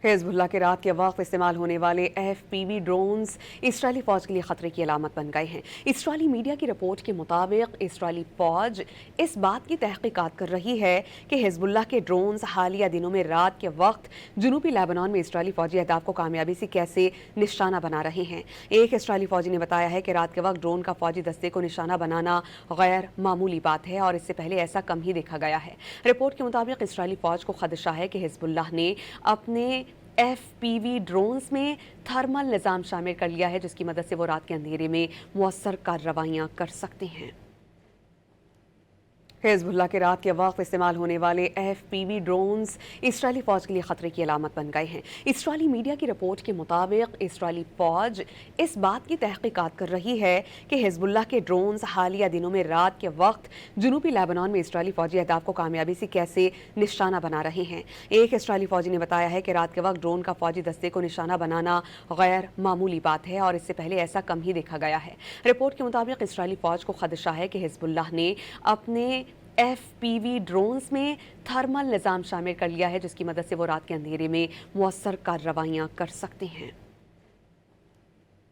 Hezbollah के रात के वक्त इस्तेमाल होने वाले FPV ड्रोन्स इसराइली फ़ौज के लिए ख़तरे की अलामत बन गए हैं। इसराइली मीडिया की रिपोर्ट के मुताबिक इसराइली फ़ौज इस बात की तहक़ीक़ात कर रही है कि हिज़्बुल्लाह के ड्रोन्स हालिया दिनों में रात के वक्त जनूबी लेबनान में इसराइली फ़ौजी अहदाफ को कामयाबी से कैसे निशाना बना रहे हैं। एक इसराइली फ़ौजी ने बताया है कि रात के वक्त ड्रोन का फ़ौजी दस्ते को निशाना बनाना गैर मामूली बात है और इससे पहले ऐसा कम ही देखा गया है। रिपोर्ट के मुताबिक इसराइली फ़ौज को खदशा है कि हिज़्बुल्लाह ने अपने FPV ड्रोन्स में थर्मल निज़ाम शामिल कर लिया है, जिसकी मदद से वो रात के अंधेरे में मुअस्सर कार्रवाइयाँ कर सकते हैं। हिज़्बुल्लाह के रात के वक्त इस्तेमाल होने वाले FPV ड्रोन्स इसराइली फ़ौज के लिए ख़तरे की अलामत बन गए हैं। इसराइली मीडिया की रिपोर्ट के मुताबिक इसराइली फ़ौज इस बात की तहक़ीक़ात कर रही है कि हिज़्बुल्लाह के ड्रोन्स हालिया दिनों में रात के वक्त जनूबी लेबनान में इसराइली फ़ौजी अहदाफ को कामयाबी से कैसे निशाना बना रहे हैं। एक इसराइली फ़ौजी ने बताया है कि रात के वक्त ड्रोन का फ़ौजी दस्ते को निशाना बनाना गैर मामूली बात है और इससे पहले ऐसा कम ही देखा गया है। रिपोर्ट के मुताबिक इसराइली फ़ौज को खदशा है कि हिज़्बुल्लाह ने अपने FPV ड्रोन्स में थर्मल निज़ाम शामिल कर लिया है, जिसकी मदद से वो रात के अंधेरे में मुअस्सर कार्रवाइयाँ कर सकते हैं।